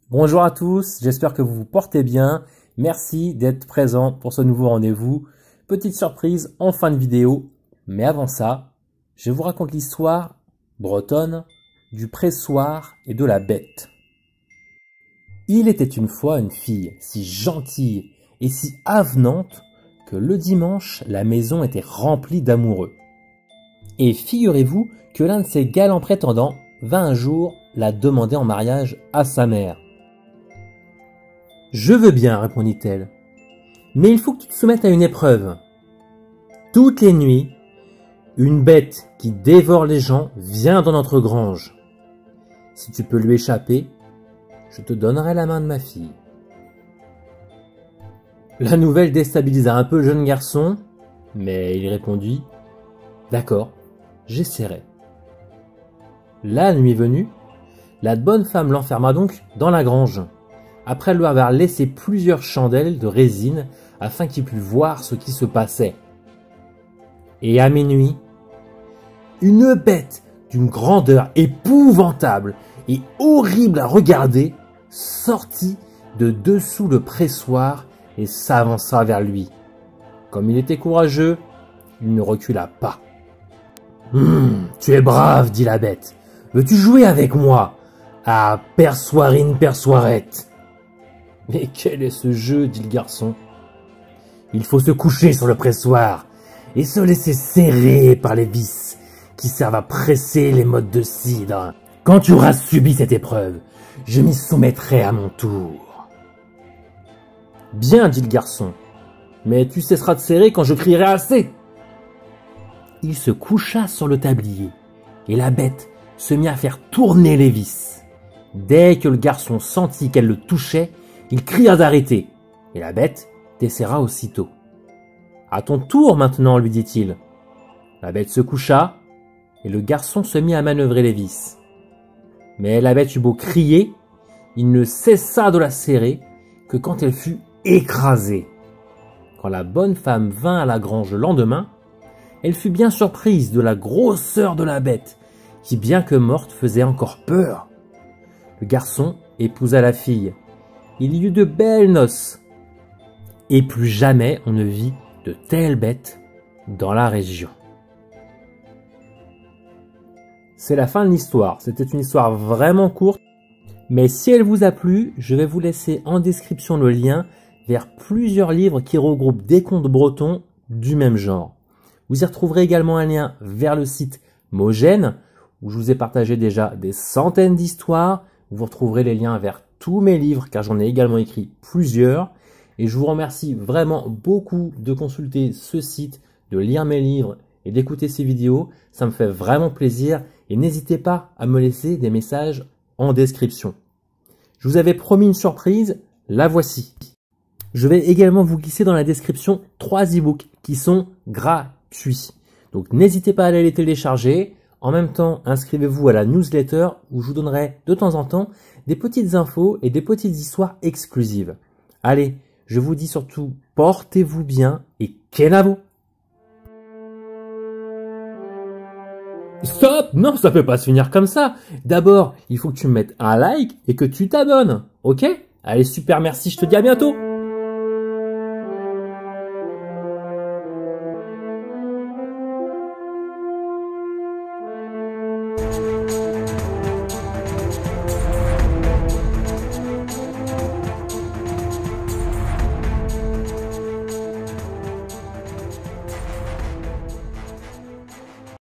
Bonjour à tous, j'espère que vous vous portez bien. Merci d'être présent pour ce nouveau rendez-vous. Petite surprise en fin de vidéo, mais avant ça, je vous raconte l'histoire bretonne du pressoir et de la bête. Il était une fois une fille si gentille et si avenante que le dimanche, la maison était remplie d'amoureux. Et figurez-vous que l'un de ses galants prétendants vint un jour la demander en mariage à sa mère. « Je veux bien, répondit-elle, mais il faut que tu te soumettes à une épreuve. Toutes les nuits, une bête qui dévore les gens vient dans notre grange. Si tu peux lui échapper, je te donnerai la main de ma fille. » La nouvelle déstabilisa un peu le jeune garçon, mais il répondit « D'accord, j'essaierai. » La nuit venue, la bonne femme l'enferma donc dans la grange, après lui avoir laissé plusieurs chandelles de résine afin qu'il pût voir ce qui se passait. Et à minuit, une bête d'une grandeur épouvantable et horrible à regarder sortit de dessous le pressoir et s'avança vers lui. Comme il était courageux, il ne recula pas. « Tu es brave, dit la bête. Veux-tu jouer avec moi? Ah, persoirine, persoirette. » « Mais quel est ce jeu, dit le garçon. Il faut se coucher sur le pressoir et se laisser serrer par les vis qui servent à presser les mottes de cidre. Quand tu auras subi cette épreuve, je m'y soumettrai à mon tour. » Bien, dit le garçon, mais tu cesseras de serrer quand je crierai assez. Il se coucha sur le tablier et la bête se mit à faire tourner les vis. Dès que le garçon sentit qu'elle le touchait, il cria d'arrêter, et la bête desserra aussitôt. « À ton tour maintenant, lui dit-il. » La bête se coucha, et le garçon se mit à manœuvrer les vis. Mais la bête eut beau crier, il ne cessa de la serrer que quand elle fut écrasée. Quand la bonne femme vint à la grange le lendemain, elle fut bien surprise de la grosseur de la bête, qui bien que morte faisait encore peur. Le garçon épousa la fille. Il y eut de belles noces, et plus jamais on ne vit de telles bêtes dans la région. C'est la fin de l'histoire. C'était une histoire vraiment courte, mais si elle vous a plu, je vais vous laisser en description le lien vers plusieurs livres qui regroupent des contes bretons du même genre. Vous y retrouverez également un lien vers le site Mogène, où je vous ai partagé déjà des centaines d'histoires. Vous retrouverez les liens vers tous mes livres, car j'en ai également écrit plusieurs. Et je vous remercie vraiment beaucoup de consulter ce site, de lire mes livres et d'écouter ces vidéos. Ça me fait vraiment plaisir. Et n'hésitez pas à me laisser des messages en description. Je vous avais promis une surprise, la voici. Je vais également vous glisser dans la description 3 e-books qui sont gratuits. Donc n'hésitez pas à aller les télécharger. En même temps, inscrivez-vous à la newsletter où je vous donnerai de temps en temps des petites infos et des petites histoires exclusives. Allez, je vous dis surtout, portez-vous bien et kenavo! Stop! Non, ça peut pas se finir comme ça. D'abord, il faut que tu me mettes un like et que tu t'abonnes. Ok? Allez, super, merci, je te dis à bientôt!